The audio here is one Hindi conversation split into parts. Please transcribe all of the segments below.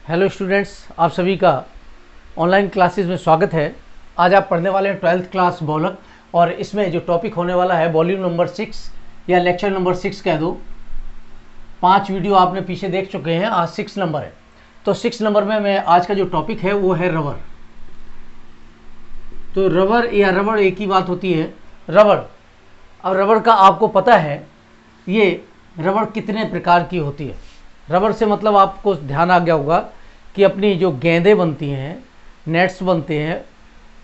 हेलो स्टूडेंट्स, आप सभी का ऑनलाइन क्लासेस में स्वागत है। आज आप पढ़ने वाले हैं 12th क्लास बहुलक, और इसमें जो टॉपिक होने वाला है वॉल्यूम नंबर 6 या लेक्चर नंबर 6 कह दो। 5 वीडियो आपने पीछे देख चुके हैं, आज 6 नंबर है। तो 6 नंबर में मैं आज का जो टॉपिक है वो है रबर। तो रबर या रबड़ एक ही बात होती है, रबड़। अब रबड़ का आपको पता है ये रबड़ कितने प्रकार की होती है। रबड़ से मतलब आपको ध्यान आ गया होगा कि अपनी जो गेंदें बनती हैं, नेट्स बनते हैं,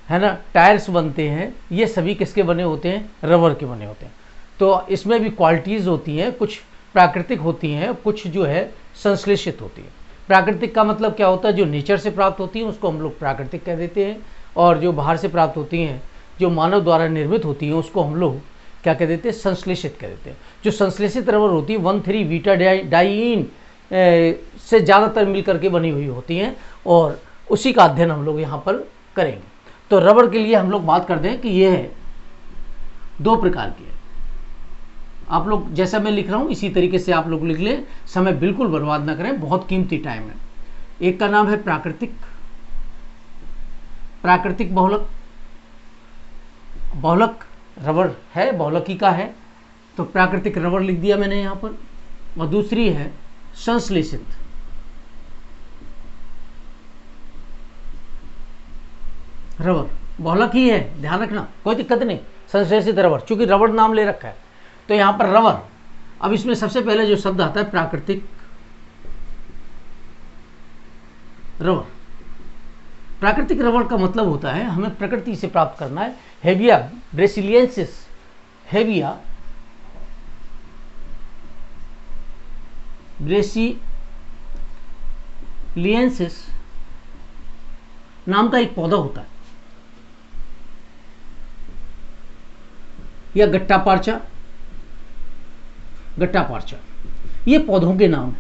है ना, टायर्स बनते हैं, ये सभी किसके बने होते हैं? रबर के बने होते हैं। तो इसमें भी क्वालिटीज़ होती हैं, कुछ प्राकृतिक होती हैं, कुछ जो है संश्लेषित होती है। प्राकृतिक का मतलब क्या होता है? जो नेचर से प्राप्त होती है उसको हम लोग प्राकृतिक कह देते हैं, और जो बाहर से प्राप्त होती हैं, जो मानव द्वारा निर्मित होती हैं, उसको हम लोग क्या कह देते हैं? संश्लेषित कह देते हैं। जो संश्लेषित रबर होती है 1,3 बीटा डाइईन से ज़्यादातर मिल करके बनी हुई होती हैं, और उसी का अध्ययन हम लोग यहाँ पर करेंगे। तो रबर के लिए हम लोग बात कर दें कि ये है 2 प्रकार की है। आप लोग जैसा मैं लिख रहा हूँ इसी तरीके से आप लोग लिख लें, समय बिल्कुल बर्बाद ना करें, बहुत कीमती टाइम है। एक का नाम है प्राकृतिक बहुलक। बहुलक रबर है, बहुलकी का है, तो प्राकृतिक रबर लिख दिया मैंने यहाँ पर। और दूसरी है संश्लेषित रबर। बहुलक ही है, ध्यान रखना, कोई दिक्कत नहीं। संश्लेषित रबर, चूंकि रबर नाम ले रखा है तो यहां पर रबर। अब इसमें सबसे पहले जो शब्द आता है प्राकृतिक रबर। प्राकृतिक रबर का मतलब होता है हमें प्रकृति से प्राप्त करना है। हेविया ब्रेसिलियंसिस, हेविया ब्रेसिलियंसिस नाम का एक पौधा होता है, या गट्टा पार्चा, ये पौधों के नाम है।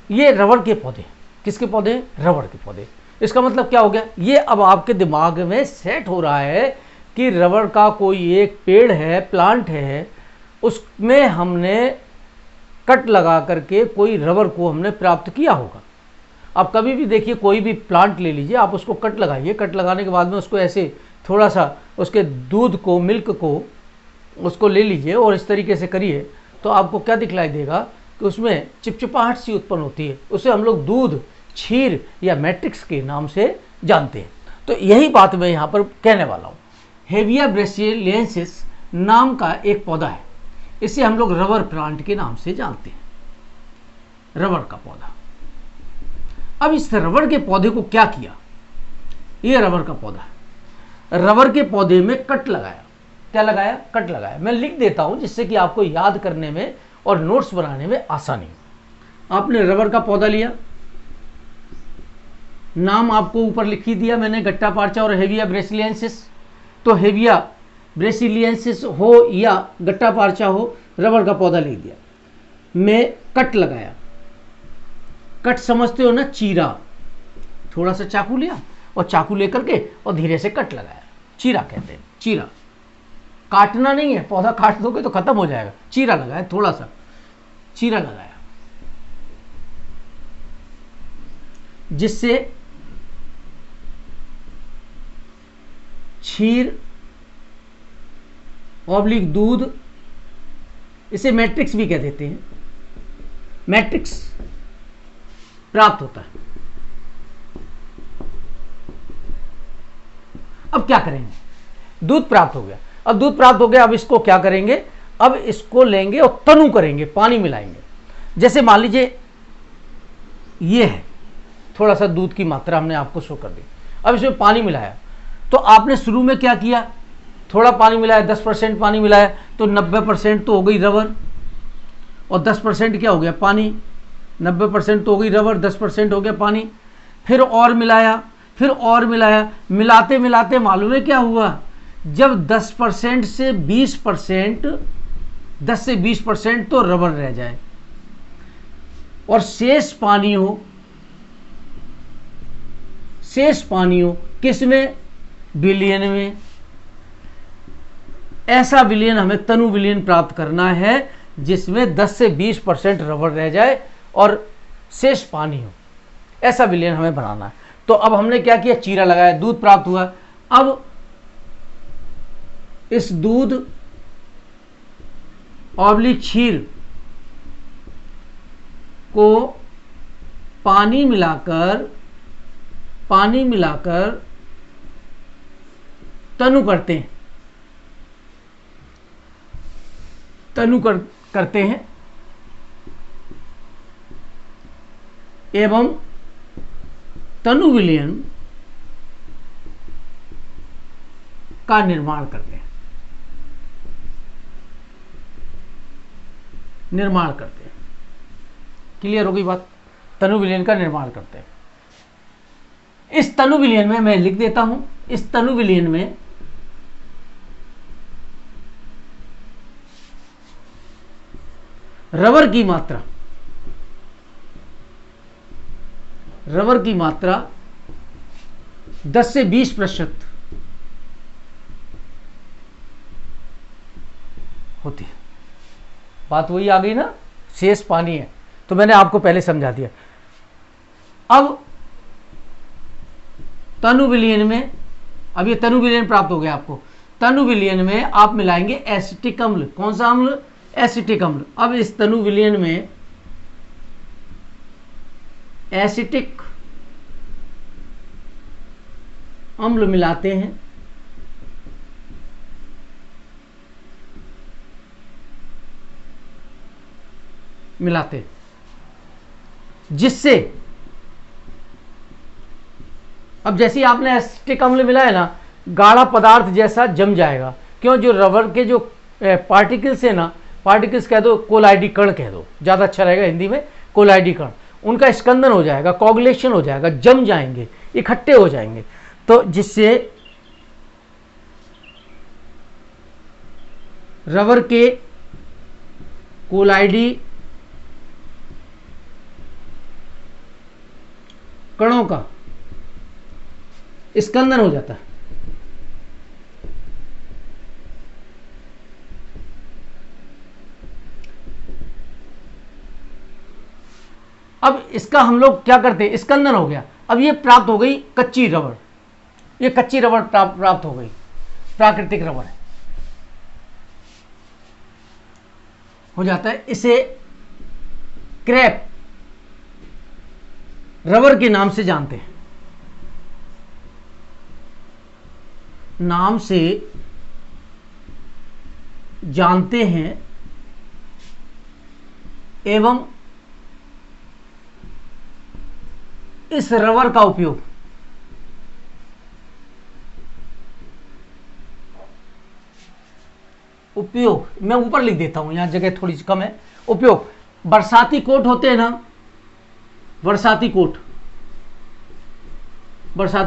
ये रबर के पौधे, किसके पौधे? रबर के पौधे। इसका मतलब क्या हो गया? ये अब आपके दिमाग में सेट हो रहा है कि रबर का कोई एक पेड़ है, प्लांट है, उसमें हमने कट लगा करके कोई रबर को हमने प्राप्त किया होगा। आप कभी भी देखिए, कोई भी प्लांट ले लीजिए, आप उसको कट लगाइए, कट लगाने के बाद में उसको ऐसे थोड़ा सा उसके दूध को, मिल्क को, उसको ले लीजिए और इस तरीके से करिए, तो आपको क्या दिखलाई देगा कि उसमें चिपचिपाहट सी उत्पन्न होती है। उसे हम लोग दूध, क्षीर या मैट्रिक्स के नाम से जानते हैं। तो यही बात मैं यहाँ पर कहने वाला हूँ। हेविया ब्रेसिलियंसिस नाम का एक पौधा है, इसे हम लोग रबर प्लांट के नाम से जानते हैं, रबर का पौधा। अब इस रबर के पौधे को क्या किया? ये रबर का पौधा है, रबर के पौधे में कट लगाया। क्या लगाया? कट लगाया। मैं लिख देता हूं जिससे कि आपको याद करने में और नोट्स बनाने में आसानी हो। आपने रबर का पौधा लिया, नाम आपको ऊपर लिख ही दिया मैंने, गट्टा पार्चा और हेविया ब्रेसिलियंसिस। तो हेविया ब्रेसिलियंसिस हो या गट्टा पार्चा हो, रबर का पौधा लिख दिया। मैं कट लगाया। कट समझते हो ना, चीरा। थोड़ा सा चाकू लिया और चाकू लेकर के और धीरे से कट लगाया, चीरा कहते हैं। चीरा, काटना नहीं है, पौधा काट दोगे तो खत्म हो जाएगा। चीरा लगाया, थोड़ा सा चीरा लगाया, जिससे क्षीर ऑब्लिक दूध, इसे मैट्रिक्स भी कह देते हैं, मैट्रिक्स प्राप्त होता है। अब क्या करेंगे? दूध प्राप्त हो गया। अब दूध प्राप्त हो गया, अब इसको क्या करेंगे? अब इसको लेंगे और तनु करेंगे, पानी मिलाएंगे। जैसे मान लीजिए ये है, थोड़ा सा दूध की मात्रा हमने आपको शो कर दी। अब इसमें पानी मिलाया, तो आपने शुरू में क्या किया? थोड़ा पानी मिलाया, 10% पानी मिलाया, तो 90% तो हो गई रबर, और 10% क्या हो गया? पानी। 90% तो हो गई रबर, 10% हो गया पानी। फिर और मिलाया, फिर और मिलाया, मिलाते मिलाते मालूम है क्या हुआ? जब 10% से 20%, 10 से 20% तो रबर रह जाए और शेष पानी हो, किसमें? विलयन में। ऐसा विलयन, हमें तनु विलयन प्राप्त करना है जिसमें 10 से 20% रबर रह जाए और शेष पानी हो, ऐसा विलयन हमें बनाना है। तो अब हमने क्या किया, चीरा लगाया, दूध प्राप्त हुआ। अब इस दूध ऑब्लिक क्षीर को पानी मिलाकर तनु करते हैं, करते हैं एवं तनु विलयन का निर्माण करते हैं, क्लियर हो गई बात। तनु विलयन का निर्माण करते हैं। इस तनु विलयन में मैं लिख देता हूं, इस तनु विलयन में रबर की मात्रा 10 से 20% होती है। बात वही आ गई ना, शेष पानी है, तो मैंने आपको पहले समझा दिया। अब तनु विलयन में, अब ये तनु विलयन प्राप्त हो गया आपको। तनु विलयन में आप मिलाएंगे एसिटिक अम्ल। कौन सा अम्ल? एसिटिक अम्ल। अब इस तनु विलयन में एसिटिक अम्ल मिलाते हैं, जिससे अब जैसे ही आपने एसिटिक अम्ल मिलाया ना, गाढ़ा पदार्थ जैसा जम जाएगा। क्यों? जो रबर के जो पार्टिकल्स है ना, पार्टिकल्स कह दो, कोलाइडी कण कह दो, ज़्यादा अच्छा रहेगा हिंदी में, कोलाइडी कण, उनका स्कंदन हो जाएगा, कोगुलेशन हो जाएगा, जम जाएंगे, इकट्ठे हो जाएंगे, तो जिससे रबर के कोलाइडी कणों का स्कंदन हो जाता है। अब इसका हम लोग क्या करते हैं, स्कंदन हो गया। अब ये प्राप्त हो गई कच्ची रबर, ये कच्ची रबर प्राप्त हो गई, प्राकृतिक रबर हो जाता है। इसे क्रैप रबर के नाम से जानते हैं, एवं इस रबर का उपयोग मैं ऊपर लिख देता हूं, यहां जगह थोड़ी सी कम है। उपयोग, बरसाती कोट होते हैं ना, बरसाती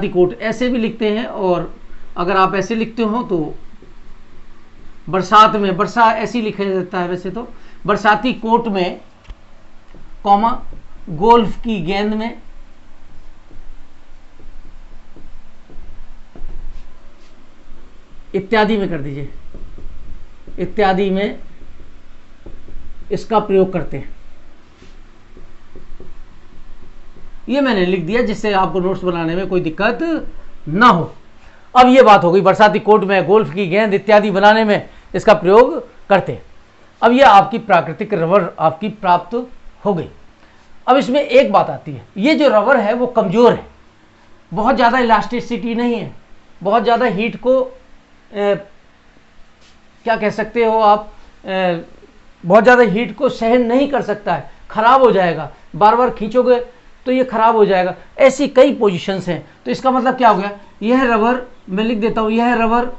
कोट ऐसे भी लिखते हैं, और अगर आप ऐसे लिखते हो तो बरसात में, वर्षा ऐसी लिखा जाता है वैसे तो, बरसाती कोट में, कॉमा, गोल्फ की गेंद में, इत्यादि में कर दीजिए, इत्यादि में इसका प्रयोग करते हैं। ये मैंने लिख दिया जिससे आपको नोट्स बनाने में कोई दिक्कत ना हो। अब ये बात हो गई, बरसाती कोट में, गोल्फ की गेंद इत्यादि बनाने में इसका प्रयोग करते हैं। अब ये आपकी प्राकृतिक रबर आपकी प्राप्त हो गई। अब इसमें एक बात आती है, ये जो रबर है वो कमज़ोर है, बहुत ज़्यादा इलास्टिसिटी नहीं है, बहुत ज़्यादा हीट को क्या कह सकते हो आप, बहुत ज़्यादा हीट को सहन नहीं कर सकता है, ख़राब हो जाएगा, बार बार खींचोगे तो ये ख़राब हो जाएगा। ऐसी कई पोजीशंस हैं। तो इसका मतलब क्या हो गया, यह रबर, मैं लिख देता हूँ, यह रबर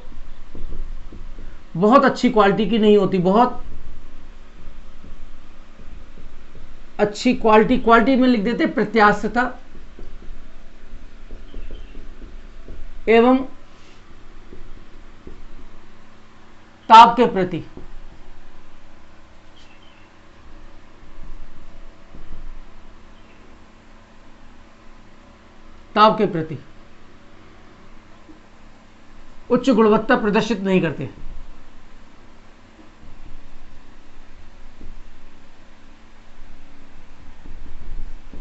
बहुत अच्छी क्वालिटी की नहीं होती, बहुत अच्छी क्वालिटी में लिख देते प्रत्यास्थता एवं ताप के प्रति उच्च गुणवत्ता प्रदर्शित नहीं करते।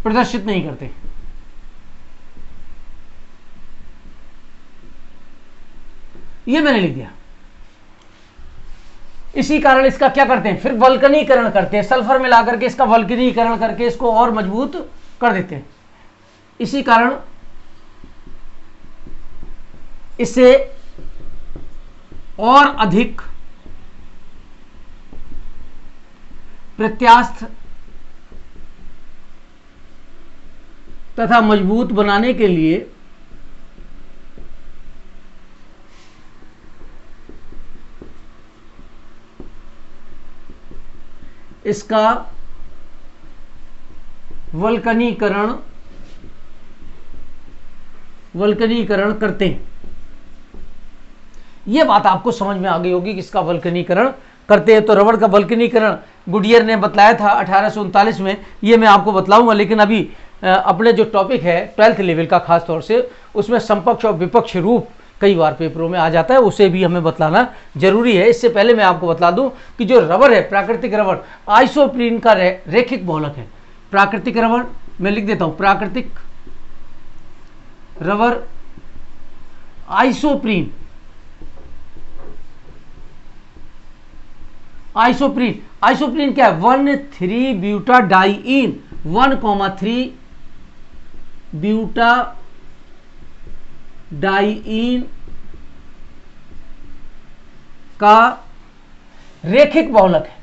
प्रदर्शित नहीं करते। ये मैंने लिख दिया। इसी कारण इसका क्या करते हैं, फिर वल्कनीकरण करते हैं, सल्फर मिला करके इसका वल्कनीकरण करके इसको और मजबूत कर देते हैं। इसी कारण इसे और अधिक प्रत्यास्थ तथा मजबूत बनाने के लिए इसका वल्कनीकरण करते हैं। यह बात आपको समझ में आ गई होगी कि इसका वल्कनीकरण करते हैं। तो रबड़ का वल्कनीकरण गुडियर ने बताया था 1839 में, ये मैं आपको बतलाऊंगा। लेकिन अभी अपने जो टॉपिक है 12th लेवल का खास तौर से, उसमें समपक्ष और विपक्ष रूप कई बार पेपरों में आ जाता है, उसे भी हमें बतलाना जरूरी है। इससे पहले मैं आपको बतला दूं कि जो रबर है, प्राकृतिक रबर आइसोप्रीन का रेखिक बहुलक है। प्राकृतिक रबर मैं लिख देता हूं, प्राकृतिक रबर आइसोप्रीन, आइसोप्रीन क्या है, 1,3 ब्यूटाडाइईन, 1,3 ब्यूटाडाइईन का रेखिक बहुलक है,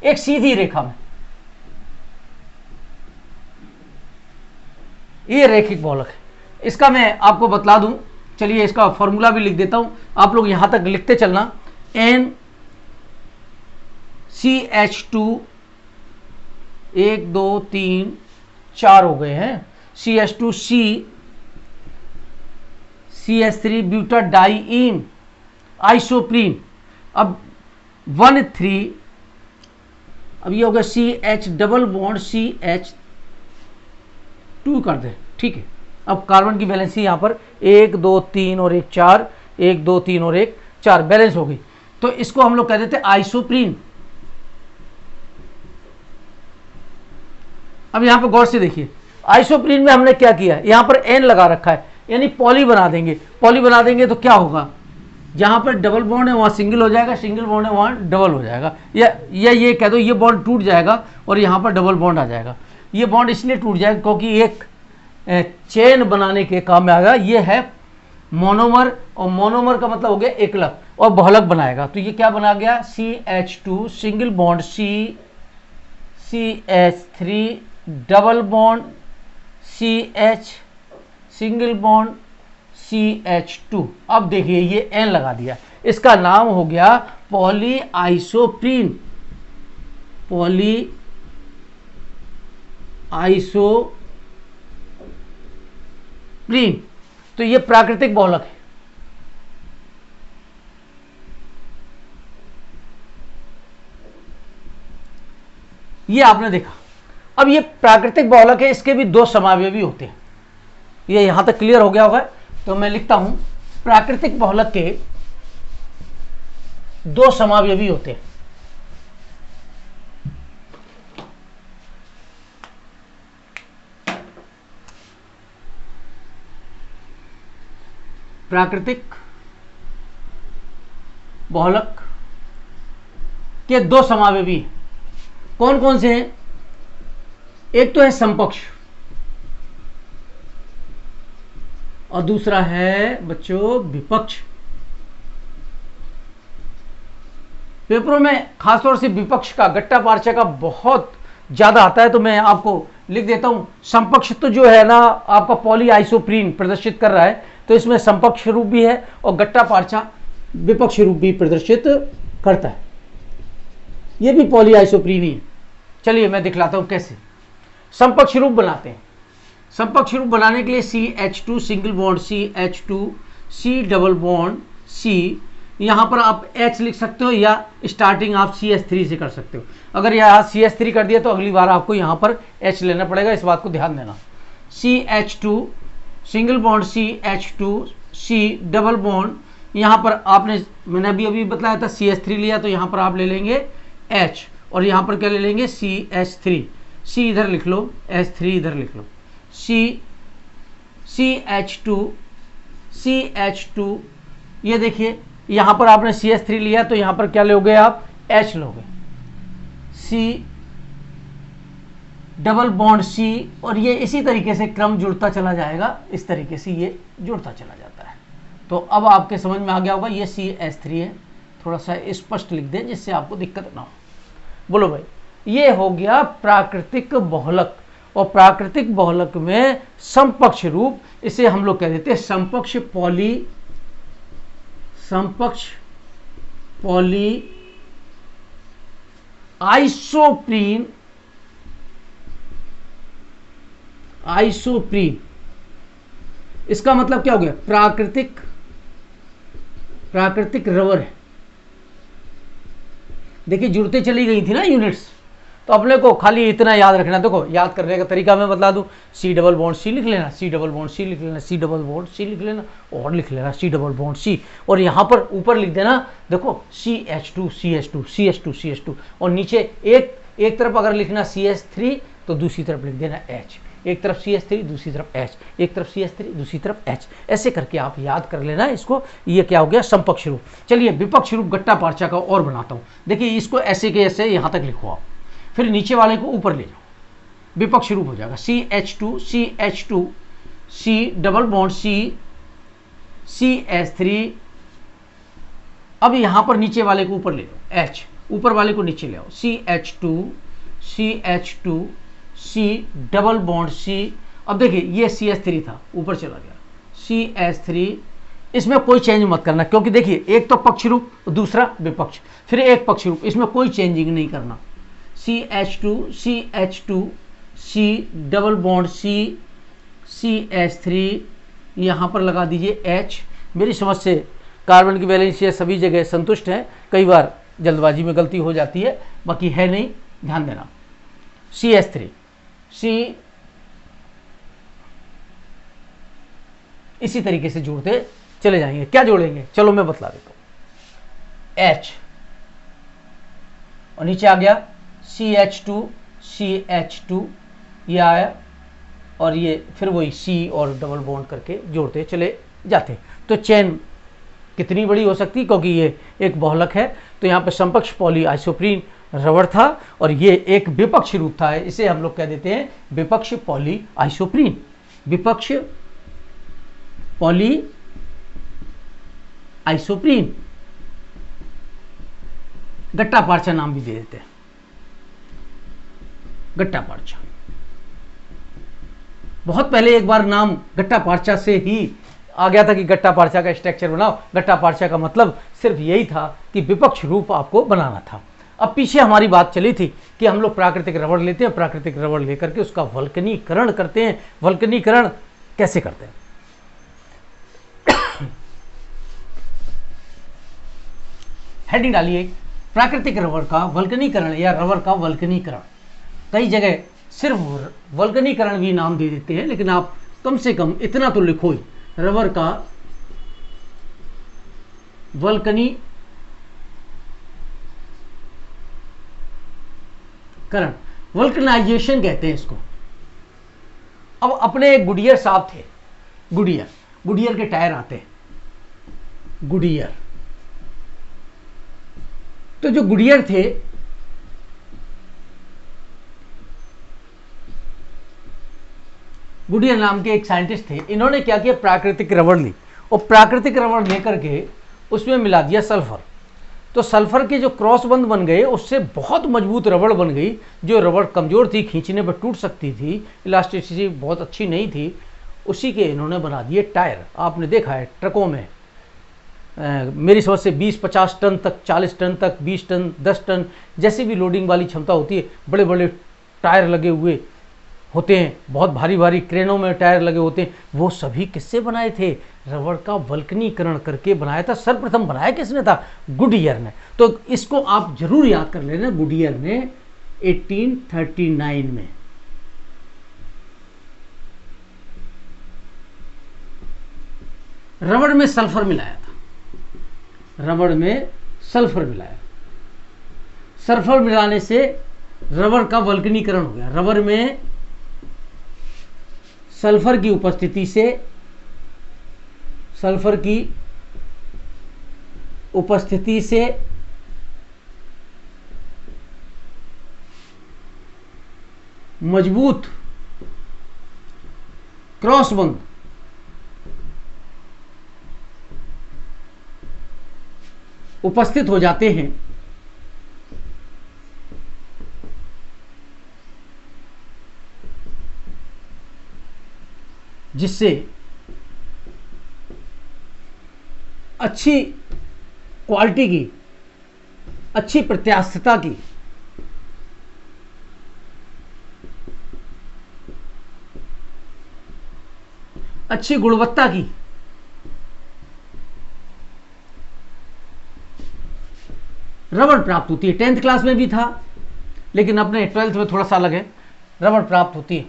एक सीधी रेखा में। ये रेखिक बहुलक है। इसका मैं आपको बतला दूं, चलिए इसका फॉर्मूला भी लिख देता हूं, आप लोग यहां तक लिखते चलना। NCH2 1 2 3 4 हो गए हैं, CH2C CH3 ब्यूटाडाइईन आइसोप्रीन, अब 1,3, अब ये हो गया CH डबल बॉन्ड CH2 कर दे, ठीक है। अब कार्बन की बैलेंसी यहां पर 1 2 3 और 1 4, 1 2 3 और 1 4 बैलेंस हो गई। तो इसको हम लोग कह देते हैं आइसोप्रीन। अब यहां पर गौर से देखिए, आइसोप्रीन में हमने क्या किया, यहां पर N लगा रखा है, यानी पॉली बना देंगे। पॉली बना देंगे तो क्या होगा, जहां पर डबल बॉन्ड है वहां सिंगल हो जाएगा, सिंगल बॉन्ड है वहां डबल हो जाएगा, या ये कह दो ये बॉन्ड टूट जाएगा और यहां पर डबल बॉन्ड आ जाएगा। ये बॉन्ड इसलिए टूट जाएगा क्योंकि एक चेन बनाने के काम में आएगा। ये है मोनोमर, और मोनोमर का मतलब हो गया एकलक, और बहुलक बनाएगा। तो ये क्या बना गया, CH2 single bond CH3 double bond CH single bond CH2। अब देखिए ये N लगा दिया, इसका नाम हो गया पॉली आइसोप्रीन, पॉली आइसोप्रीन। तो ये प्राकृतिक बहुलक है। ये आपने देखा। अब ये प्राकृतिक बहुलक है, इसके भी 2 समावयवी होते हैं। ये यहां तक क्लियर हो गया होगा। तो मैं लिखता हूं, प्राकृतिक बहुलक के 2 समावयवी होते हैं। प्राकृतिक बहुलक के 2 समावयवी कौन कौन से हैं, एक तो है समपक्ष और दूसरा है बच्चों विपक्ष। पेपरों में खासतौर से विपक्ष का, गट्टा पार्चा का बहुत ज्यादा आता है, तो मैं आपको लिख देता हूं। समपक्ष तो जो है ना आपका पॉली आइसोप्रीन प्रदर्शित कर रहा है, तो इसमें समपक्ष रूप भी है और गट्टा पार्चा विपक्ष रूप भी प्रदर्शित करता है। ये भी पॉली आइसोप्रीन ही है। चलिए मैं दिखलाता हूं कैसे समपक्ष रूप बनाते हैं। समपक्ष रूप बनाने के लिए CH2 single bond CH2 C double bond C, यहां पर आप H लिख सकते हो या स्टार्टिंग आप CH3 से कर सकते हो। अगर यहां CH3 कर दिया तो अगली बार आपको यहां पर H लेना पड़ेगा, इस बात को ध्यान देना। CH2 single bond CH2 C double bond, यहां पर आपने, मैंने अभी बताया था CH3 लिया, तो यहां पर आप ले लेंगे H और यहां पर क्या ले लेंगे CH3। C इधर लिख लो, H3 इधर लिख लो, CH2, ये देखिए यहाँ पर आपने CH3 लिया तो यहाँ पर क्या लोगे आप, H लोगे, C डबल बॉन्ड C, और ये इसी तरीके से क्रम जुड़ता चला जाएगा, इस तरीके से ये जुड़ता चला जाता है। तो अब आपके समझ में आ गया होगा, ये CH3 है, थोड़ा सा स्पष्ट लिख दें जिससे आपको दिक्कत ना हो। बोलो भाई, ये हो गया प्राकृतिक बहुलक, और प्राकृतिक बहुलक में समपक्ष रूप, इसे हम लोग कह देते हैं समपक्ष पॉली आइसोप्रीन, इसका मतलब क्या हो गया, प्राकृतिक रबर है। देखिए जुड़ते चली गई थी ना यूनिट्स, तो अपने को खाली इतना याद रखना। देखो याद करने का तरीका मैं बता दूं, C डबल बॉन्ड C लिख लेना, C डबल बॉन्ड C लिख लेना, C डबल बॉन्ड C लिख लेना, और लिख लेना C डबल बॉन्ड C, और यहाँ पर ऊपर लिख देना, देखो CH2, और नीचे एक तरफ अगर लिखना CH3 तो दूसरी तरफ लिख देना H, एक तरफ CH3 दूसरी तरफ H, एक तरफ CH3 दूसरी तरफ H, ऐसे करके आप याद कर लेना इसको। ये क्या हो गया, समपक्ष रूप। चलिए विपक्ष रूप गट्टा पार्चा का और बनाता हूँ। देखिए इसको ऐसे के ऐसे यहाँ तक लिखो आप, फिर नीचे वाले को ऊपर ले जाओ, विपक्ष रूप हो जाएगा CH2, C double bond C, CH3, अब यहाँ पर नीचे वाले को ऊपर ले लो H, ऊपर वाले को नीचे ले आओ, CH2, C double bond C, अब देखिए ये CH3 था, ऊपर चला गया CH3, इसमें कोई चेंज मत करना, क्योंकि देखिए एक तो पक्ष रूप दूसरा विपक्ष, फिर एक पक्ष रूप, इसमें कोई चेंजिंग नहीं करना। CH2, C double bond C, CH3, यहाँ पर लगा दीजिए H। मेरी समझ से कार्बन की वैलेंसी सभी जगह संतुष्ट है, कई बार जल्दबाजी में गलती हो जाती है, बाकी है नहीं, ध्यान देना। CH3, C इसी तरीके से जोड़ते चले जाएंगे। क्या जोड़ेंगे, चलो मैं बतला देता हूं, H, और नीचे आ गया CH2, ये आया, और ये फिर वही C और डबल बॉन्ड करके जोड़ते चले जाते। तो चेन कितनी बड़ी हो सकती, क्योंकि ये एक बहुलक है, तो यहाँ पे समपक्ष पॉली आइसोप्रीन रबर था, और ये एक विपक्ष रूप था, इसे हम लोग कह देते हैं विपक्ष पॉली आइसोप्रीन, विपक्ष पॉली आइसोप्रीन, गट्टा पार्चा नाम भी दे देते हैं, गट्टा पार्चा। बहुत पहले एक बार नाम गट्टा पार्चा से ही आ गया था कि गट्टा पार्चा का स्ट्रक्चर बनाओ। गट्टा पार्चा का मतलब सिर्फ यही था कि विपक्ष रूप आपको बनाना था। अब पीछे हमारी बात चली थी कि हम लोग प्राकृतिक रबड़ लेते हैं, प्राकृतिक रबड़ लेकर के उसका वल्कनीकरण करते हैं। वल्कनीकरण कैसे करते हैं, हेडिंग डालिए, प्राकृतिक रबड़ का वल्कनीकरण या रबर का वल्कनीकरण। कई जगह सिर्फ वल्कनीकरण भी नाम दे देते हैं, लेकिन आप कम से कम इतना तो लिखो ही, रबर का वल्कनीकरण, वल्कनाइजेशन कहते हैं इसको। अब अपने एक गुडियर साहब थे, गुडियर के टायर आते हैं, गुडियर। तो जो गुडियर थे, गुडियर नाम के एक साइंटिस्ट थे, इन्होंने क्या किया, प्राकृतिक रबड़ ली, और प्राकृतिक रबड़ लेकर के उसमें मिला दिया सल्फर। तो सल्फर के जो क्रॉस बंध बन गए, उससे बहुत मजबूत रबड़ बन गई। जो रबड़ कमजोर थी, खींचने पर टूट सकती थी, इलास्टिसिटी बहुत अच्छी नहीं थी, उसी के इन्होंने बना दिए टायर। आपने देखा है ट्रकों में मेरी समझ से 20-50 टन तक, 40 टन तक, 20 टन, 10 टन, जैसे भी लोडिंग वाली क्षमता होती है, बड़े बड़े टायर लगे हुए होते हैं, बहुत भारी भारी क्रेनों में टायर लगे होते हैं। वो सभी किससे बनाए थे, रबड़ का वल्कनीकरण करके बनाया था। सर्वप्रथम बनाया किसने था, गुडियर ने। तो इसको आप जरूर याद कर लेना, गुडियर ने 1839 में रबड़ में सल्फर मिलाया था, रबड़ में सल्फर मिलाया। सल्फर मिलाने से रबर का वल्कनीकरण हो गया। रबर में सल्फर की उपस्थिति से, सल्फर की उपस्थिति से मजबूत क्रॉस बंध उपस्थित हो जाते हैं, जिससे अच्छी क्वालिटी की, अच्छी प्रत्यास्थता की, अच्छी गुणवत्ता की रबड़ प्राप्त होती है। 10th क्लास में भी था, लेकिन अपने 12th में थोड़ा सा अलग है। रबड़ प्राप्त होती है,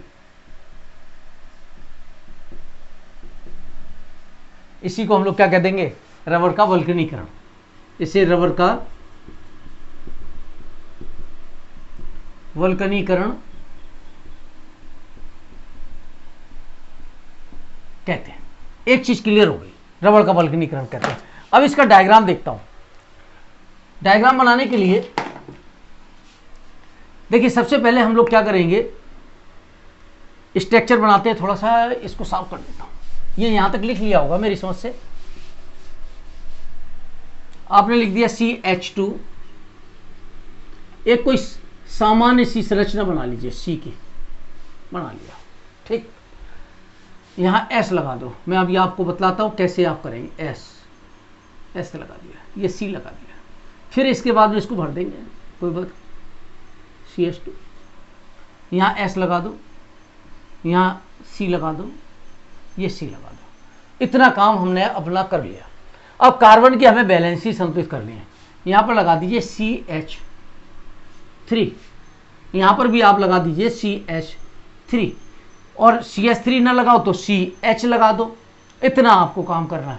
इसी को हम लोग क्या कह देंगे, रबड़ का वल्कनीकरण। इसे रबड़ का वल्कनीकरण कहते हैं। एक चीज क्लियर हो गई, रबड़ का वल्कनीकरण कहते हैं। अब इसका डायग्राम देखता हूं। डायग्राम बनाने के लिए देखिए, सबसे पहले हम लोग क्या करेंगे, स्ट्रक्चर बनाते हैं। थोड़ा सा इसको साफ कर देता हूं। ये यहां तक लिख लिया होगा मेरी समझ से। आपने लिख दिया CH2। एक कोई सामान्य सी संरचना बना लीजिए, C की बना लिया, ठीक। यहां S लगा दो। मैं अभी आपको बतलाता हूं कैसे आप करेंगे। S लगा दिया, ये C लगा दिया। फिर इसके बाद में इसको भर देंगे, कोई बात। CH2, यहाँ S लगा दो, यहाँ C लगा दो, ये C लगा दो। इतना काम हमने अपना कर लिया। अब कार्बन की हमें बैलेंसी संतुलित करनी है। यहाँ पर लगा दीजिए CH3, यहाँ पर भी आप लगा दीजिए CH3, और CH3 ना लगाओ तो CH लगा दो। इतना आपको काम करना है।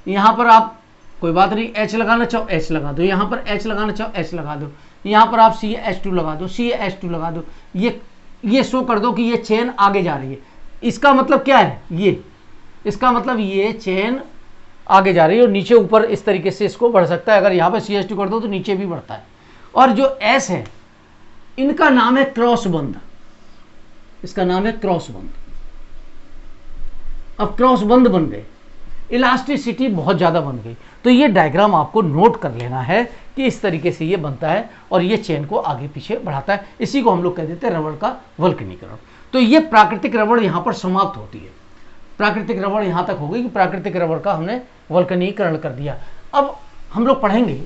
यहाँ पर आप कोई बात नहीं, H लगाना चाहो H लगा दो, यहाँ पर H लगाना चाहो H लगा दो, यहाँ पर आप CH2 लगा दो, CH2 लगा दो। ये शो कर दो कि ये चेन आगे जा रही है। इसका मतलब क्या है, ये इसका मतलब ये चेन आगे जा रही है और नीचे ऊपर इस तरीके से इसको बढ़ सकता है। अगर यहाँ पर CH2 कर दो तो नीचे भी बढ़ता है। और जो S है, इनका नाम है क्रॉस बंध। इसका नाम है क्रॉस बंध। अब क्रॉस बंध बन गए, इलास्टिसिटी बहुत ज़्यादा बन गई। तो ये डायग्राम आपको नोट कर लेना है कि इस तरीके से ये बनता है और ये चेन को आगे पीछे बढ़ाता है। इसी को हम लोग कह देते हैं रबड़ का वल्कनीकरण। तो ये प्राकृतिक रबड़ यहाँ पर समाप्त होती है। प्राकृतिक रबड़ यहाँ तक हो गई कि प्राकृतिक रबड़ का हमने वल्कनीकरण कर दिया। अब हम लोग पढ़ेंगे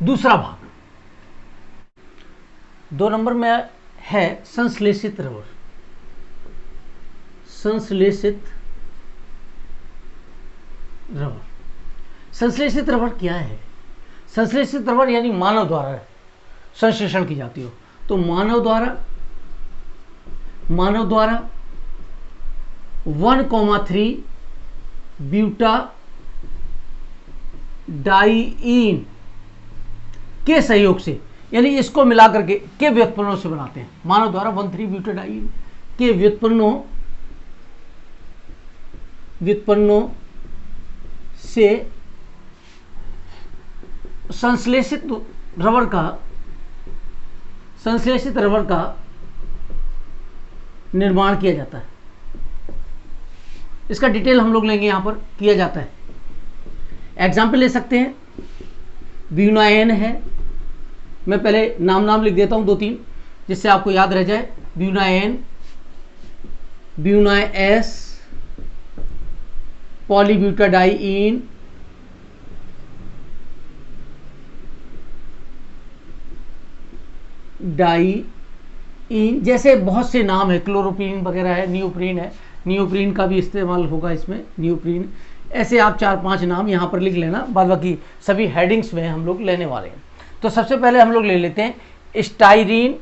दूसरा भाग। 2 नंबर में है संश्लेषित रबड़। संश्लेषित रबड़, संश्लेषित रबड़ क्या है? संश्लेषित रबड़ यानी मानव द्वारा संश्लेषण की जाती हो। तो मानव द्वारा 1,3 ब्यूटाडाइईन के सहयोग से, यानी इसको मिलाकर के व्युत्पन्नों से बनाते हैं। मानव द्वारा 1,3 ब्यूटाडाइईन के व्युत्पन्नों से संश्लेषित रबड़ का निर्माण किया जाता है। इसका डिटेल हम लोग लेंगे, यहां पर किया जाता है। एग्जाम्पल ले सकते हैं, ब्यूनाएन है। मैं पहले नाम लिख देता हूं 2-3, जिससे आपको याद रह जाए। ब्यूनाएन, ब्यूनाएस, पॉलीब्यूटाडाइईन, डाइईन, जैसे बहुत से नाम है। क्लोरोप्रीन वगैरह है, नियोप्रीन है, नियोप्रीन का भी इस्तेमाल होगा इसमें, नियोप्रीन। ऐसे आप 4-5 नाम यहाँ पर लिख लेना, बाद बाकी सभी हेडिंग्स में हम लोग लेने वाले हैं। तो सबसे पहले हम लोग ले लेते हैं स्टाइरीन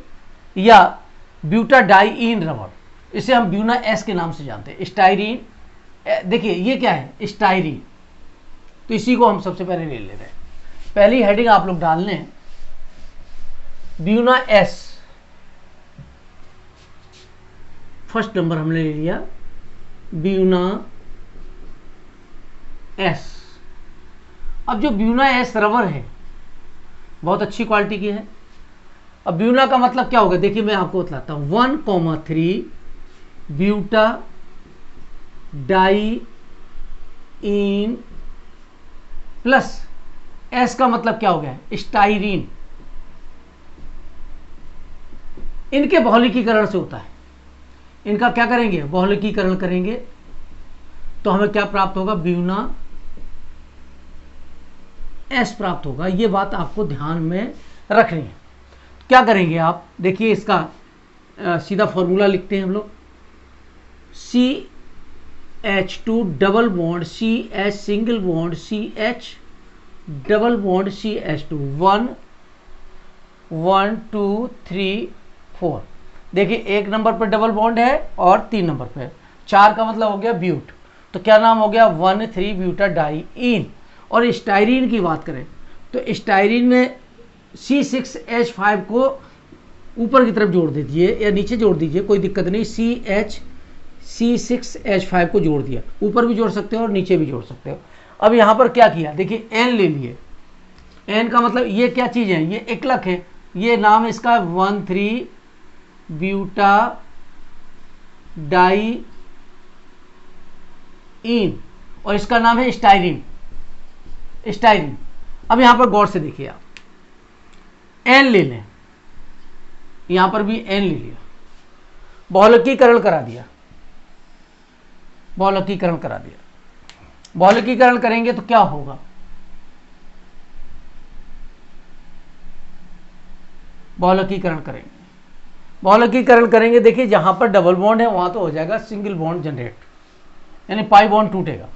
या ब्यूटाडाइईन रबड़। इसे हम ब्यूना एस के नाम से जानते हैं। स्टाइरीन, देखिए ये क्या है, स्टाइरीन। तो इसी को हम सबसे पहले ले ले रहे हैं। पहली हेडिंग आप लोग डाल लें, ब्यूना एस, फर्स्ट नंबर हमने ले लिया ब्यूना एस। अब जो ब्यूना एस रबर है बहुत अच्छी क्वालिटी की है। अब ब्यूना का मतलब क्या होगा, देखिए मैं आपको बतलाता हूं, 1,3 buta die in plus S का मतलब क्या हो गया, स्टाइरीन। इनके बहुलकीकरण से होता है, इनका क्या करेंगे, बहुलकीकरण करेंगे तो हमें क्या प्राप्त होगा, ब्यूना एस प्राप्त होगा। ये बात आपको ध्यान में रखनी है। क्या करेंगे आप, देखिए इसका सीधा फॉर्मूला लिखते हैं हम लोग, CH2 double bond CH single bond CH double bond CH2, 1 1 2 3 4। देखिए एक नंबर पर डबल बॉन्ड है और 3 नंबर पे 4 का मतलब हो गया ब्यूट, तो क्या नाम हो गया 1,3 ब्यूटा डाई इन। और स्टाइरीन की बात करें तो स्टाइरीन में C6H5 को ऊपर की तरफ जोड़ दीजिए या नीचे जोड़ दीजिए, कोई दिक्कत नहीं। C6H5 को जोड़ दिया, ऊपर भी जोड़ सकते हो और नीचे भी जोड़ सकते हो। अब यहाँ पर क्या किया, देखिए N ले लिए। N का मतलब ये क्या चीज़ है, ये एकलक है, ये नाम है इसका 1,3 ब्यूटा डाई इन और इसका नाम है स्टाइरीन। स्टाइरीन। अब यहां पर गौर से देखिए आप, एन ले लें, यहां पर भी एन ले लिया, बहुलकीकरण करा दिया, बहुलकीकरण करा दिया। बहुलकीकरण करेंगे तो क्या होगा, बहुलकीकरण करेंगे, बहुलकीकरण करेंगे, देखिए जहां पर डबल बॉन्ड है वहां तो हो जाएगा सिंगल बॉन्ड जनरेट, यानी पाई बॉन्ड टूटेगा।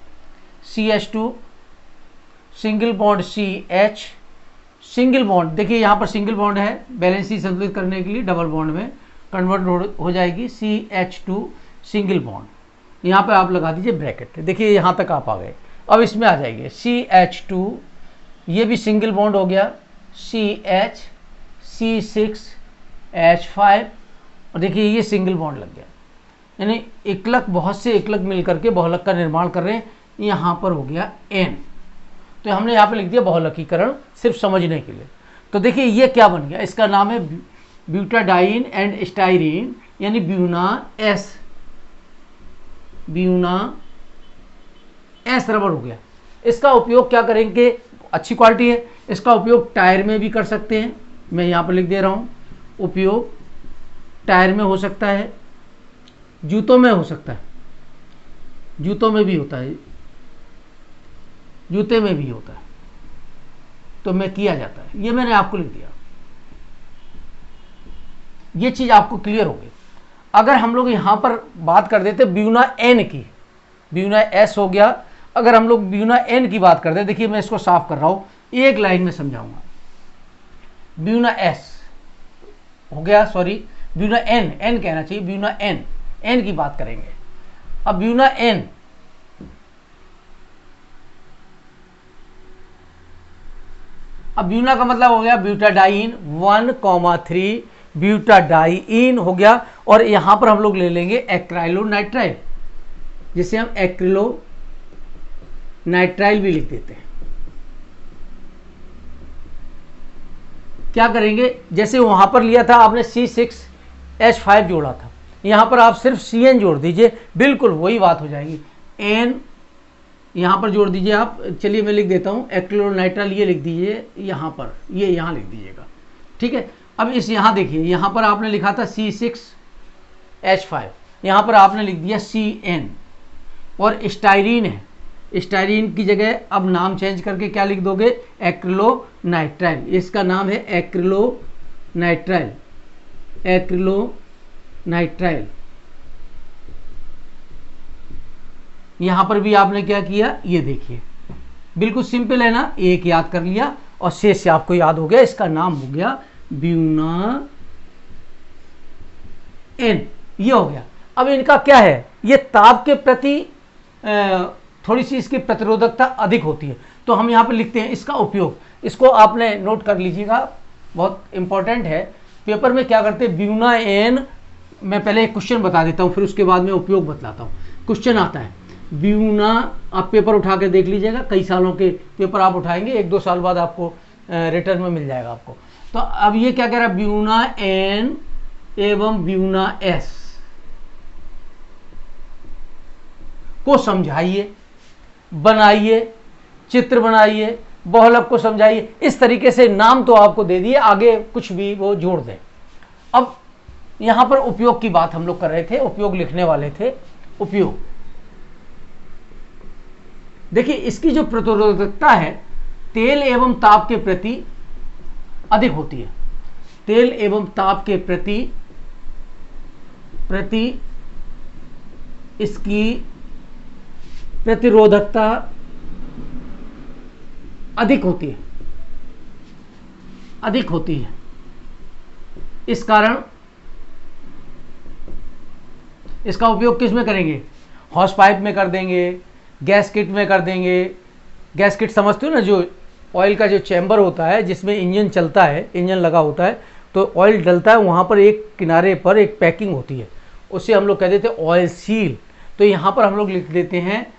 CH2 single bond CH single bond, देखिए यहाँ पर सिंगल बॉन्ड है, बैलेंस ही संतुलित करने के लिए डबल बॉन्ड में कन्वर्ट हो जाएगी CH2 सिंगल बॉन्ड। यहाँ पे आप लगा दीजिए ब्रैकेट, देखिए यहाँ तक आप आ गए। अब इसमें आ जाएंगे CH2, ये भी सिंगल बॉन्ड हो गया, CH C6H5 और देखिए ये सिंगल बॉन्ड लग गया, यानी एकलक, बहुत से एकलक मिलकर के बहुलक का निर्माण कर रहे हैं। यहाँ पर हो गया N, तो हमने यहाँ पे लिख दिया बहुलकीकरण, सिर्फ समझने के लिए। तो देखिए ये क्या बन गया, इसका नाम है ब्यूटाडाइन एंड स्टाइरीन, यानी Buena S, Buena S rubber हो गया। इसका उपयोग क्या करेंगे, अच्छी क्वालिटी है, इसका उपयोग टायर में भी कर सकते हैं, मैं यहाँ पर लिख दे रहा हूँ, उपयोग टायर में हो सकता है, जूतों में हो सकता है, जूतों में भी होता है, जूते में भी होता है, तो मैं किया जाता है, ये मैंने आपको लिख दिया। ये चीज आपको क्लियर होगी। अगर हम लोग यहां पर बात कर देते ब्यूना एन की, ब्यूना एस हो गया, अगर हम लोग ब्यूना एन की बात करते, देखिए मैं इसको साफ कर रहा हूं, एक लाइन में समझाऊंगा। ब्यूना एस हो गया, सॉरी ब्यूना एन, एन कहना चाहिए, ब्यूना एन, एन की बात करेंगे। अब ब्यूना एन, अब ब्यूना का मतलब हो गया ब्यूटाडाइन, 1,3 ब्यूटाडाइन हो गया। और यहां पर हम लोग ले लेंगे एक्राइलोनाइट्राइल, जिसे हम एक्रिलोनाइट्राइल भी लिख देते हैं। क्या करेंगे, जैसे वहां पर लिया था आपने C6H5 जोड़ा था, यहां पर आप सिर्फ CN जोड़ दीजिए, बिल्कुल वही बात हो जाएगी। N यहाँ पर जोड़ दीजिए आप, चलिए मैं लिख देता हूँ एक्रिलोनाइट्राइल, ये लिख दीजिए यहाँ पर, ये यहाँ लिख दीजिएगा, ठीक है। अब इस यहाँ देखिए, यहाँ पर आपने लिखा था C6H5, यहाँ पर आपने लिख दिया CN, और स्टाइरीन है, स्टाइरीन की जगह अब नाम चेंज करके क्या लिख दोगे, एक्रिलोनाइट्राइल, इसका नाम है एक्रिलोनाइट्राइल, एक्रिलोनाइट्राइल। यहां पर भी आपने क्या किया, ये देखिए बिल्कुल सिंपल है ना, एक याद कर लिया और शेष से आपको याद हो गया, इसका नाम हो गया ब्यूना एन, ये हो गया। अब इनका क्या है, ये ताप के प्रति थोड़ी सी इसकी प्रतिरोधकता अधिक होती है, तो हम यहाँ पर लिखते हैं इसका उपयोग, इसको आपने नोट कर लीजिएगा, बहुत इंपॉर्टेंट है। पेपर में क्या करते हैं, ब्यूना एन, मैं पहले एक क्वेश्चन बता देता हूँ फिर उसके बाद में उपयोग बतलाता हूँ। क्वेश्चन आता है ब्यूना, आप पेपर उठा के देख लीजिएगा, कई सालों के पेपर आप उठाएंगे, 1-2 साल बाद आपको रिटर्न में मिल जाएगा आपको। तो अब ये क्या कह रहा है, ब्यूना एन एवं ब्यूना एस को समझाइए, बनाइए, चित्र बनाइए, बहुलक को समझाइए, इस तरीके से नाम तो आपको दे दिए, आगे कुछ भी वो जोड़ दें। अब यहां पर उपयोग की बात हम लोग कर रहे थे, उपयोग लिखने वाले थे। उपयोग देखिए, इसकी जो प्रतिरोधकता है तेल एवं ताप के प्रति अधिक होती है, तेल एवं ताप के प्रति इसकी प्रतिरोधकता अधिक होती है, अधिक होती है। इस कारण इसका उपयोग किस में करेंगे, हॉस पाइप में कर देंगे, गैस किट में कर देंगे। गैस किट समझते हो ना, जो ऑयल का जो चैम्बर होता है जिसमें इंजन चलता है, इंजन लगा होता है तो ऑयल डलता है, वहाँ पर एक किनारे पर एक पैकिंग होती है, उसे हम लोग कह देते हैं ऑयल सील। तो यहाँ पर हम लोग लिख देते हैं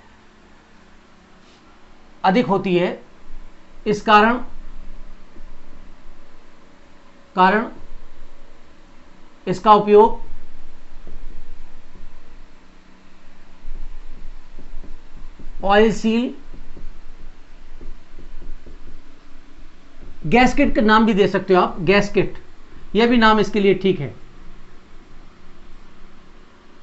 अधिक होती है। इस कारण इसका उपयोग ऑयल सील, गैस किट का नाम भी दे सकते हो आप, गैस किट, यह भी नाम इसके लिए ठीक है,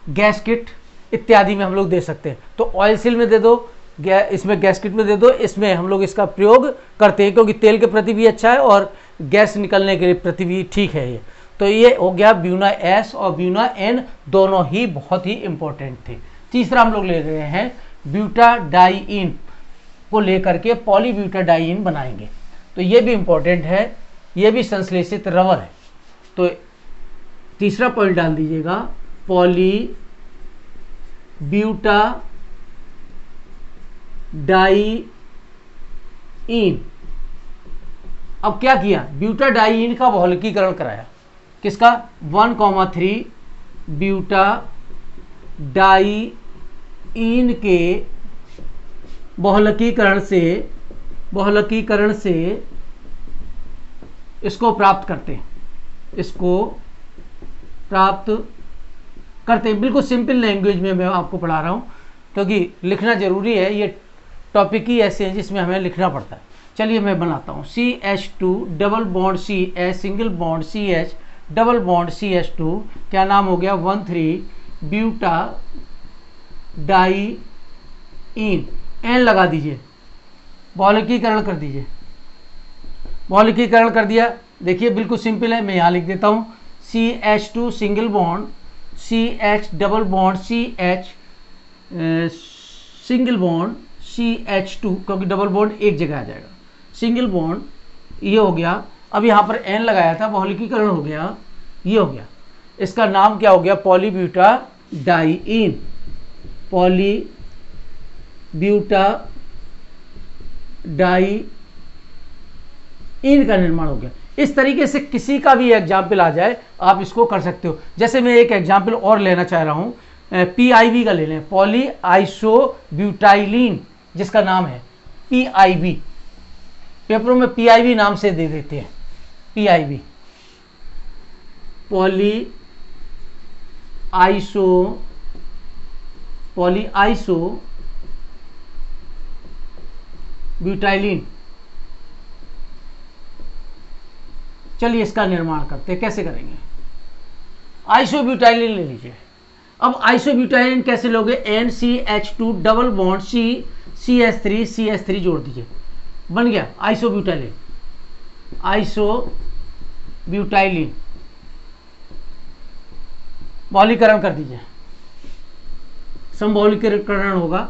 गैस किट इत्यादि में हम लोग दे सकते हैं। तो ऑयल सील में दे दो, इसमें गैस किट में दे दो, इसमें हम लोग इसका प्रयोग करते हैं क्योंकि तेल के प्रति भी अच्छा है और गैस निकलने के प्रति भी ठीक है ये। तो ये हो गया ब्यूना एस और ब्यूना एन, दोनों ही बहुत ही इंपॉर्टेंट थे। तीसरा हम लोग ले रहे हैं ब्यूटाडाइइन को लेकर के पॉलीब्यूटाडाइइन बनाएंगे, तो ये भी इंपॉर्टेंट है, ये भी संश्लेषित रबर है। तो तीसरा पॉइंट डाल दीजिएगा, पॉलीब्यूटाडाइइन। अब क्या किया, ब्यूटाडाइइन का बहुलकीकरण कराया, किसका, 1,3 ब्यूटाडाइइन के बहुलकीकरण से इसको प्राप्त करते हैं, बिल्कुल सिंपल लैंग्वेज में मैं आपको पढ़ा रहा हूं क्योंकि लिखना जरूरी है, ये टॉपिक ही ऐसे हैं जिसमें हमें लिखना पड़ता है। चलिए मैं बनाता हूं, CH2 double bond CH single bond CH double bond CH2, क्या नाम हो गया, 1,3 ब्यूटाडाइइन, एन लगा दीजिए, बहुलकीकरण कर दीजिए। बहुलकीकरण कर दिया, देखिए बिल्कुल सिंपल है, मैं यहाँ लिख देता हूँ CH2 single bond CH double bond CH single bond CH2, क्योंकि डबल बॉन्ड एक जगह आ जाएगा, सिंगल बॉन्ड, ये हो गया। अब यहाँ पर एन लगाया था, बहुलकीकरण हो गया, ये हो गया, इसका नाम क्या हो गया, पॉलीब्यूटाडाइइन, पॉलीब्यूटाडाइइन का निर्माण हो गया। इस तरीके से किसी का भी एग्जाम्पल आ जाए आप इसको कर सकते हो। जैसे मैं एक एग्जाम्पल और लेना चाह रहा हूँ, PIB का ले लें, पॉली आइसोब्यूटाइलिन, जिसका नाम है PIB, पेपरों में PIB नाम से दे देते हैं, PIB, पॉली आइसोब्यूटाइलिन। चलिए इसका निर्माण करते हैं, कैसे करेंगे, आइसोब्यूटाइलिन ले लीजिए। अब आइसोब्यूटाइलिन कैसे लोगे, NCH2 डबल बॉन्ड CH3 जोड़ दीजिए, बन गया आइसोब्यूटाइलिन, आइसोब्यूटाइलिन। बहुलीकरण कर दीजिए, समबहुलीकरण होगा,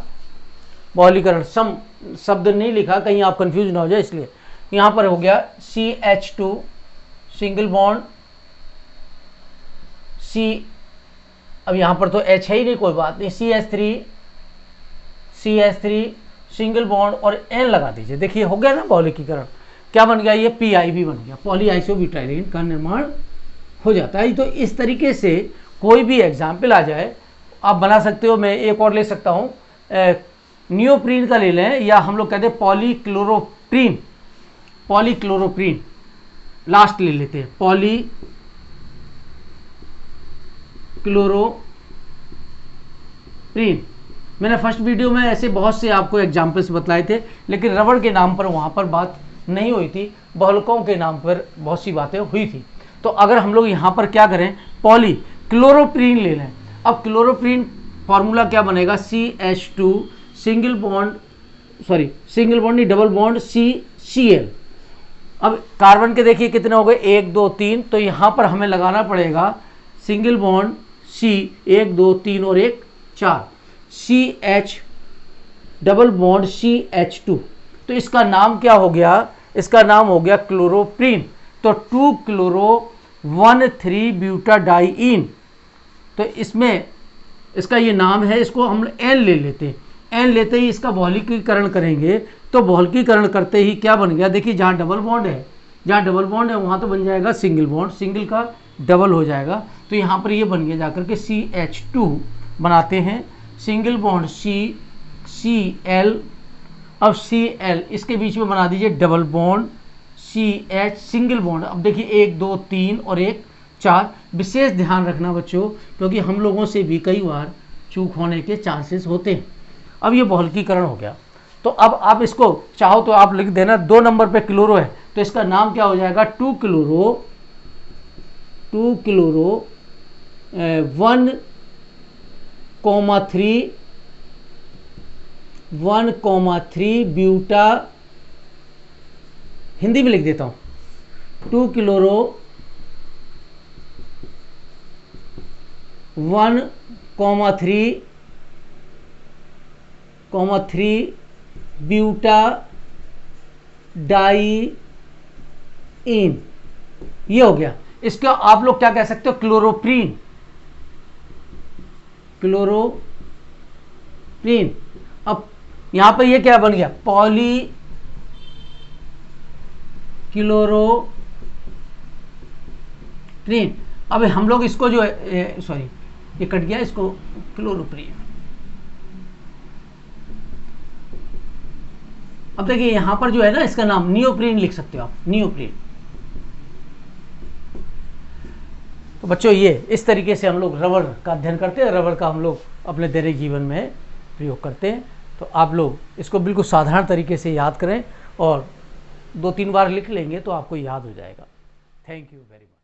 बहुलीकरण, सम शब्द नहीं लिखा कहीं आप कंफ्यूज ना हो जाए, इसलिए यहां पर हो गया CH2 सिंगल बॉन्ड C, अब यहां पर तो H है ही नहीं, कोई बात नहीं, CH3 सिंगल बॉन्ड और एन लगा दीजिए। देखिए हो गया ना बहुलकीकरण, क्या बन गया, ये PIB बन गया, पॉली आइसोब्यूटाइलीन का निर्माण हो जाता है। तो इस तरीके से कोई भी एग्जाम्पल आ जाए आप बना सकते हो। मैं एक और ले सकता हूँ, नियोप्रीन का ले लें, या हम लोग कहते हैं पॉलीक्लोरोप्रीन, पॉलीक्लोरोप्रीन लास्ट ले लेते हैं, पॉलीक्लोरोप्रीन। मैंने फर्स्ट वीडियो में ऐसे बहुत से आपको एग्जाम्पल्स बतलाए थे, लेकिन रबड़ के नाम पर वहाँ पर बात नहीं हुई थी, बहुलकों के नाम पर बहुत सी बातें हुई थी। तो अगर हम लोग यहाँ पर क्या करें, पॉलीक्लोरोप्रीन ले लें। अब क्लोरोप्रीन फॉर्मूला क्या बनेगा, CH2 single bond, sorry single bond नहीं, डबल बॉन्ड CCl। अब कार्बन के देखिए कितने हो गए, 1 2 3, तो यहाँ पर हमें लगाना पड़ेगा सिंगल बॉन्ड C, 1 2 3 और 1 4, CH डबल बॉन्ड CH2। तो इसका नाम क्या हो गया, इसका नाम हो गया क्लोरोप्रीन। तो 2 क्लोरो 1,3 ब्यूटाडाइईन। तो इसमें इसका ये नाम है, इसको हम N ले लेते हैं। N लेते ही इसका बहुलकीकरण करेंगे, तो बहुलकीकरण करते ही क्या बन गया, देखिए जहाँ डबल बॉन्ड है, जहाँ डबल बॉन्ड है वहाँ तो बन जाएगा सिंगल बॉन्ड, सिंगल का डबल हो जाएगा। तो यहाँ पर ये बन गया जाकर के CH2 बनाते हैं, सिंगल बॉन्ड CCl। अब Cl इसके बीच में बना दीजिए double bond CH single bond. अब देखिए 1 2 3 और 1 4। विशेष ध्यान रखना बच्चों, क्योंकि हम लोगों से भी कई बार चूक होने के चांसेस होते हैं। अब ये बहुलकीकरण हो गया, तो अब आप इसको चाहो तो आप लिख देना, 2 नंबर पे क्लोरो है तो इसका नाम क्या हो जाएगा, 2 क्लोरो 1,3 ब्यूटा, हिंदी में लिख देता हूँ, 2 क्लोरो 1,3 ब्यूटा डाइईन। ये हो गया। इसका आप लोग क्या कह सकते हो, क्लोरोप्रीन, क्लोरोप्रीन। अब यहां पर ये क्या बन गया, पॉलीक्लोरोप्रीन। अब हम लोग इसको जो है, सॉरी ये कट गया, इसको क्लोरोप्रीन। अब देखिए यहां पर जो है ना, इसका नाम नियोप्रीन लिख सकते हो आप, नियोप्रीन। तो बच्चों ये इस तरीके से हम लोग रबड़ का अध्ययन करते हैं, रबड़ का हम लोग अपने दैनिक जीवन में प्रयोग करते हैं। तो आप लोग इसको बिल्कुल साधारण तरीके से याद करें और 2-3 बार लिख लेंगे तो आपको याद हो जाएगा। Thank you very much.